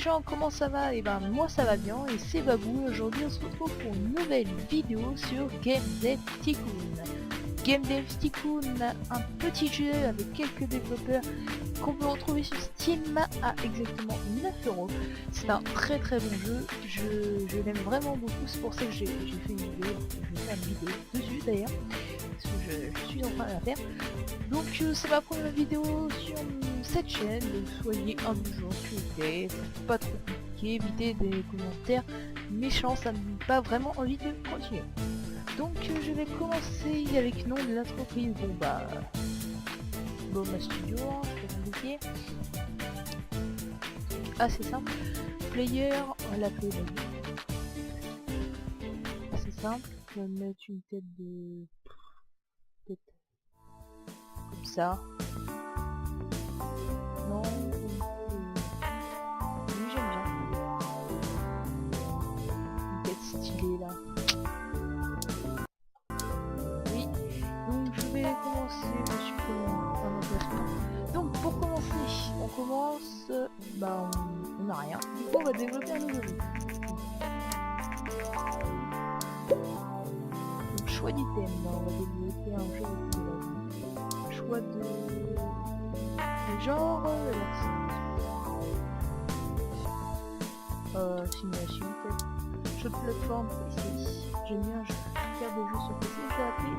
gens, comment ça va? Et ben moi ça va bien et c'est Babou. Aujourd'hui on se retrouve pour une nouvelle vidéo sur Game Dev Tycoon. Game Dev Tycoon, un petit jeu avec quelques développeurs qu'on peut retrouver sur Steam à exactement 9 €. C'est un très bon jeu, je l'aime vraiment beaucoup, c'est pour ça que j'ai fait une vidéo, je vais faire une vidéo dessus d'ailleurs, parce que je suis en train de la faire. Donc c'est ma première vidéo sur cette chaîne, donc soyez indulgents s'il vous plaît, pas trop compliqué, évitez des commentaires méchants, ça me donne pas vraiment envie de continuer. Donc je vais commencer avec nom de l'entreprise, Boma Studio, c'est pas compliqué. Assez simple. Player, on l'a fait assez simple, je vais mettre une tête de... comme ça. Non, oui, j'aime bien. Une tête stylée là. Oui, donc je vais commencer, je suis un emplacement. Donc pour commencer, on commence, on n'a rien. Du coup on va développer un nouveau jeu. Donc choix d'item, on va développer un jeu de choix de genre, simulation peut-être. Jeu de plateforme PC. J'aime bien faire des jeux sur PC, c'est appelé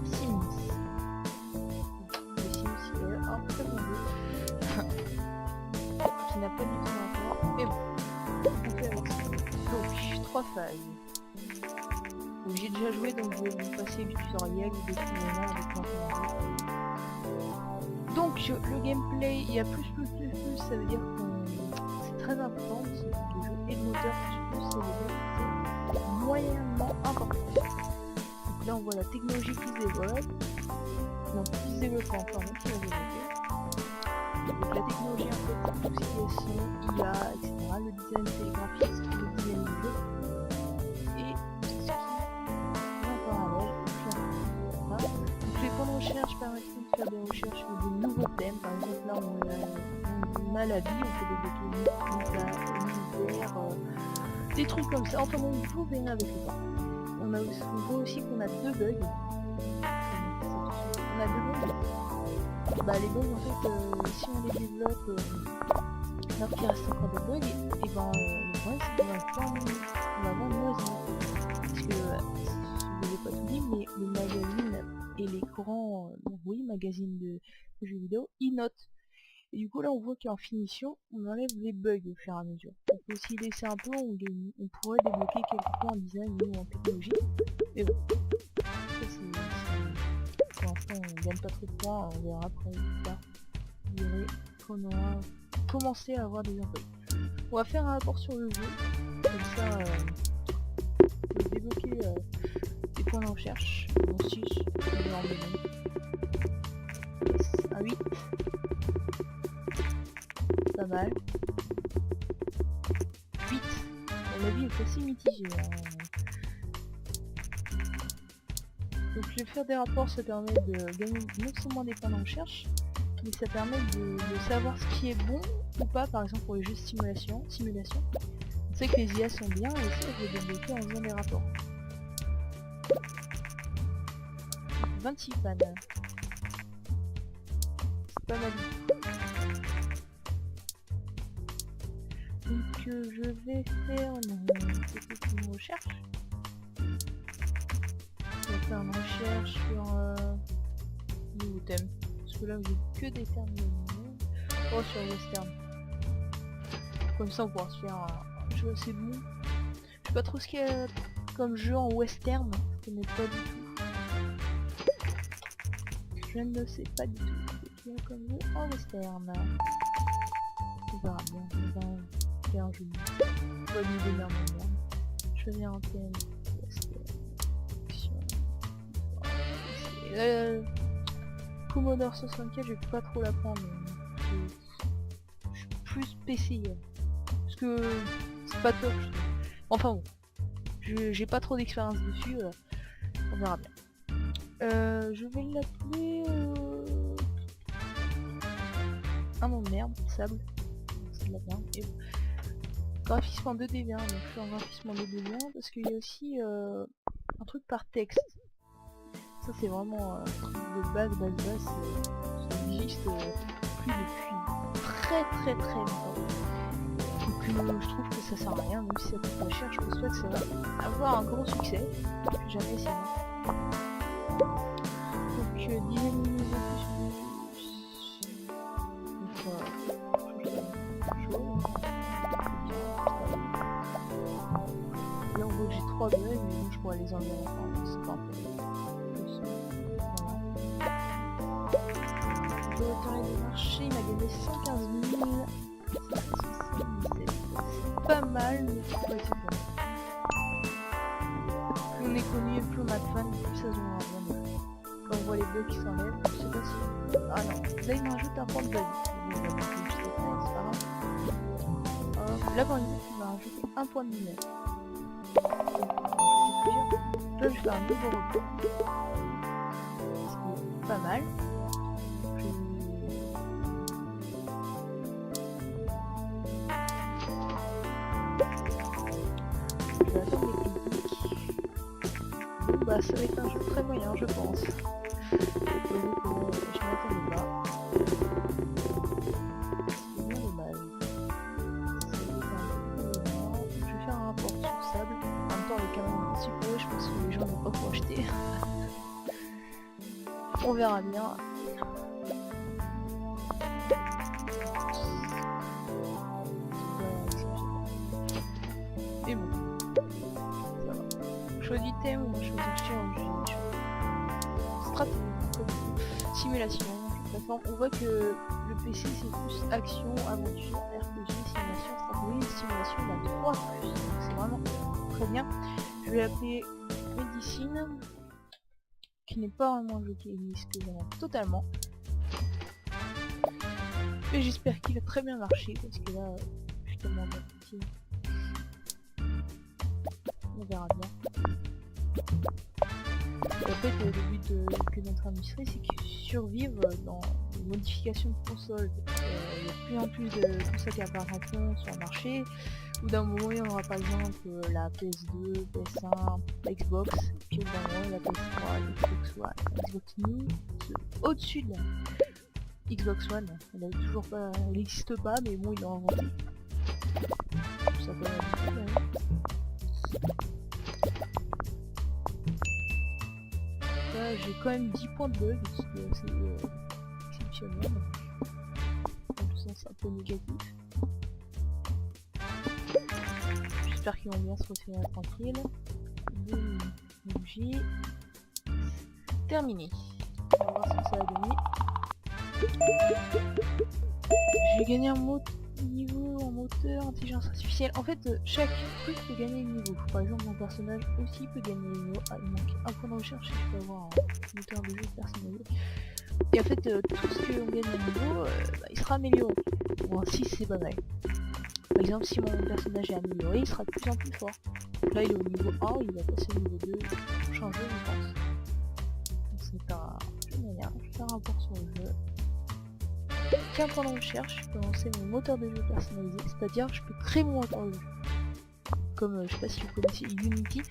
Sims. Le Sims c'est un très bon jeu. Qui n'a pas du tout d'intérêt. Mais bon, on fait avec ça. Donc, 3 phases. Donc, j'ai déjà joué, donc je vais vous passer du tutoriel ou des tutoriels avec l'ensemble. Donc le gameplay, il y a plus, ça veut dire que c'est très important, c'est le jeu et le moteur plus, ça veut dire que c'est moyennement important. Donc là on voit la technologie qui se développe, donc qui se développe encore, même qui va développer. Donc la technologie en fait, tout ce qui est son, IA, etc., le design télégraphique, le design du jeu, et ce qui est en parallèle, voilà. Donc les points de recherche permettront de faire des recherches sur de nouveaux thèmes. Par exemple là on a la vie, on peut développer l'univers, des trucs comme ça. Enfin bon, vous verrez avec le temps. On voit aussi qu'on a 2 bugs. On a 2 bugs. Les bugs en fait, si on les développe, alors qu'il reste encore des bugs, et le problème c'est qu'on va avoir moins. Parce que je ne vais pas tout dire, mais le magazine et l'écran, magazine de jeux vidéo, il note. Et du coup là on voit qu'en finition, on enlève les bugs au fur et à mesure. Donc s'y laisser un peu, on pourrait débloquer quelques points en design ou en technologie. Mais bon, pour l'instant on gagne pas trop de points, on verra après plus tard. Vous verrez qu'on aura commencé à avoir des employés. On va faire un rapport sur le jeu, comme ça on va débloquer des points de recherche. Bon 6, on va en donner. À 8. Pas mal. 8. Mon avis est assez mitigé. Donc je vais faire des rapports, ça permet de gagner non seulement des points de recherche, mais ça permet de savoir ce qui est bon ou pas, par exemple pour les jeux de simulation. On sait que les IA sont bien et ça je vais débloquer en faisant des rapports. 26 fans. C'est pas mal. Donc je vais faire une recherche. Je vais faire une recherche sur nouveau thème. Parce que là j'ai que des termes sur western. Comme ça on pourra se faire un jeu assez bon. Je sais pas trop ce qu'il y a comme jeu en western. Je connais pas du tout. Je ne sais pas du tout ce qu'il y a comme jeu en western. On verra bien. On va faire un jeu de pas lui donner un moment. Choisir un thème. Commodore 64, je vais pas trop la prendre. Je suis plus PC. Parce que c'est pas top. Enfin bon. J'ai pas trop d'expérience dessus. On verra bien. Je vais l'appeler... Ah non, merde, sable. de la merde. Et bon. Graphisme en 2D bien, donc je fais un graphisme en 2D bien parce qu'il y a aussi un truc par texte. Ça c'est vraiment un truc de base, ça existe plus depuis très longtemps. Donc je trouve que ça sert à rien, même si ça coûte pas cher, je pense pas que ça va avoir un gros succès. Jamais essayé. Donc dynamiser là on voit que j'ai 3 bugs, mais bon, je pourrais les enlever enfin, c'est pas un problème. Je vais retourner des marchés, il m'a gagné 115 000. C'est pas mal, mais c'est pas assez bon. Plus on est connu et plus on a de fans, plus ça se voit bien. Quand on voit les bugs qui s'enlèvent, je sais pas si... Ah non, là il me rajoute un point de bug. Là par exemple il m'a rajouté un point de lumière. Là je fais un nouveau repos. C'est pas mal. Je vais attendre les critiques. Bon bah ça va être un jeu très moyen je pense. Donc je m'attendais pas. C'est bien dommage. Je vais faire un rapport sur Sable. En même temps avec un petit peu, je pense que les gens n'ont pas projeté. On verra bien. Mais bon, ça va. Choix d'item, on va choisir chirurgie. Stratégie, simulation, plateforme. On voit que le PC c'est plus action, aventure, RPG, simulation, stratégie, simulation, il a 3 plus. Donc c'est vraiment très bien. Je vais l'appeler médecine, qui n'est pas vraiment un jeu qui existe totalement. Et j'espère qu'il va très bien marcher parce que là, je suis tellement petit. On verra bien. Et en fait, le but que notre industrie, c'est qu'ils survivent dans les modifications de consoles. Il y a de plus en plus de consoles qui apparaîtront sur le marché. Ou d'un moment, il y aura par exemple la PS2, PS1, la Xbox, puis au bout d'un moment, la PS3, la Xbox One, la Xbox New, au-dessus de la Xbox One. Elle a toujours pas, elle n'existe pas, mais bon, ils l'ont inventé. Ça peut être là, j'ai quand même 10 points de bug, ce qui est assez exceptionnel. Dans le sens un peu négatif. J'espère qu'ils vont bien se retirer tranquille. Bougie. Terminé. On va voir ce que ça va donner. J'ai gagné un niveau en moteur, intelligence artificielle. En fait, chaque truc peut gagner un niveau. Par exemple, mon personnage aussi peut gagner un niveau. Ah, il manque un point de recherche et je peux avoir un moteur de jeu personnalisé. Et en fait, tout ce que on gagne au niveau, il sera amélioré. Bon, si c'est pas mal. Par exemple, si mon personnage est amélioré, il sera de plus en plus fort. Donc là, il est au niveau 1, il va passer au niveau 2, changer, je pense. Donc c'est un jeu moyen. Je vais faire un rapport sur le jeu. Qu'un point de recherche, je peux lancer mon moteur de jeu personnalisé, c'est-à-dire je peux créer mon moteur de jeu. Comme, je sais pas si vous connaissez Unity,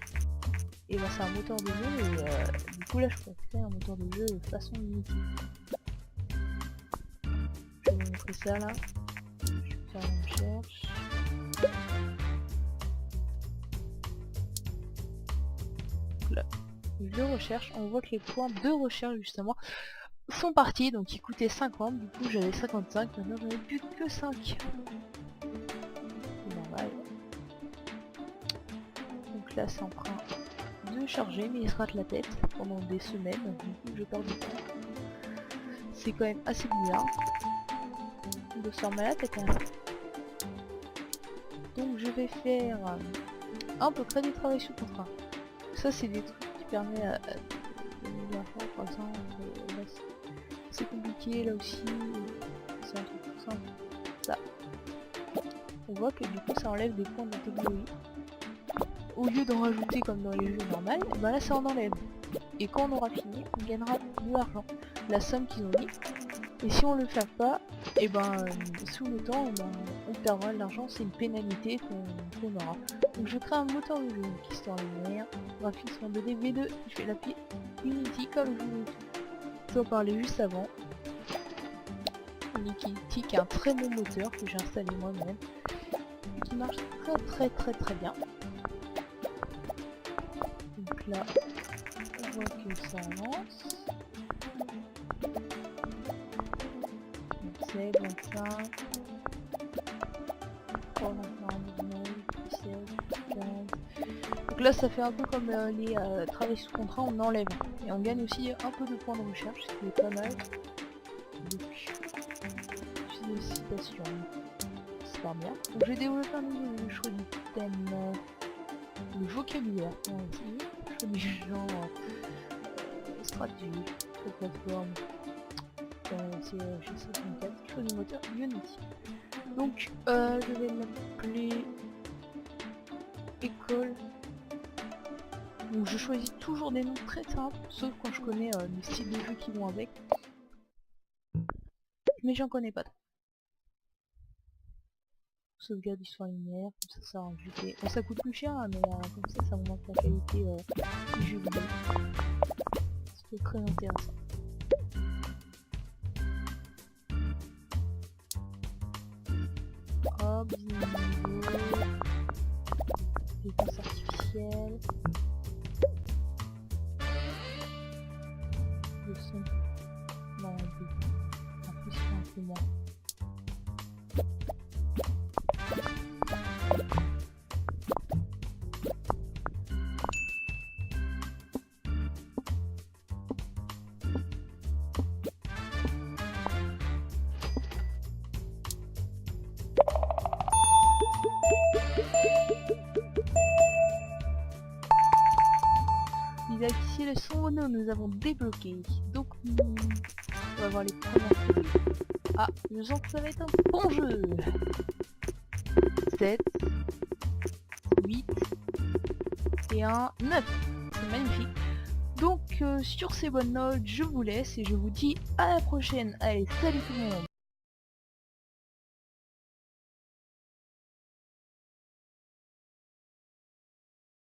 et ben c'est un moteur de jeu, et du coup là je peux créer un moteur de jeu façon Unity. Je vais vous montrer ça là. Je vais faire une recherche. Là, je recherche, on voit que les points de recherche justement sont partis, donc ils coûtaient 50, du coup j'avais 55, maintenant j'en ai plus que 5. C'est normal. Donc là c'est en train de charger, mais il se rate la tête pendant des semaines, du coup je perds du temps. C'est quand même assez bizarre de se remettre la tête là. Donc je vais faire un peu près du travail sous contrat. Ça c'est des trucs qui permettent à par exemple, c'est compliqué là aussi, c'est un truc tout simple. Ça. On voit que du coup ça enlève des points de technologie. Au lieu d'en rajouter comme dans les jeux normaux, bah là ça en enlève. Et quand on aura fini, on gagnera de l'argent. La somme qu'ils ont mis, Et si on le fait pas, et ben sous le temps, on perdra de l'argent, c'est une pénalité qu'on aura. Donc je crée un moteur de jeu qui sort lumière, graphisme 2D V2, je vais l'appeler Unity comme je voulais. J'en parlais juste avant. Unity qui est un très bon moteur que j'ai installé moi-même, qui marche très bien. Donc là, on voit que ça avance. C'est bon ça. Donc là ça fait un peu comme les travaux sous contrat, on enlève. Et on gagne aussi un peu de points de recherche, ce qui est pas mal. Donc, félicitations. C'est pas bien. Donc je vais développer un nouveau choix du thème, le vocabulaire. Le choix du genre, stratégie, plateforme. C'est G64, choix du moteur Unity. Donc je vais l'appeler école. Donc je choisis toujours des noms très simples, sauf quand je connais les styles de jeu qui vont avec. Mais j'en connais pas trop. Sauvegarde histoire linéaire, comme ça rajoute. Bon, ça coûte plus cher, hein, mais comme ça augmente la qualité du jeu vidéo. C'est très intéressant. Hop, niveau, défense artificielle, le son, non, en plus c'est un peu moins. Ici le son nous avons débloqué. Donc on va voir les premières. Ah, je sens que ça va être un bon jeu. 7, 8 et un 9. C'est magnifique. Donc sur ces bonnes notes, je vous laisse et je vous dis à la prochaine. Allez, salut tout le monde.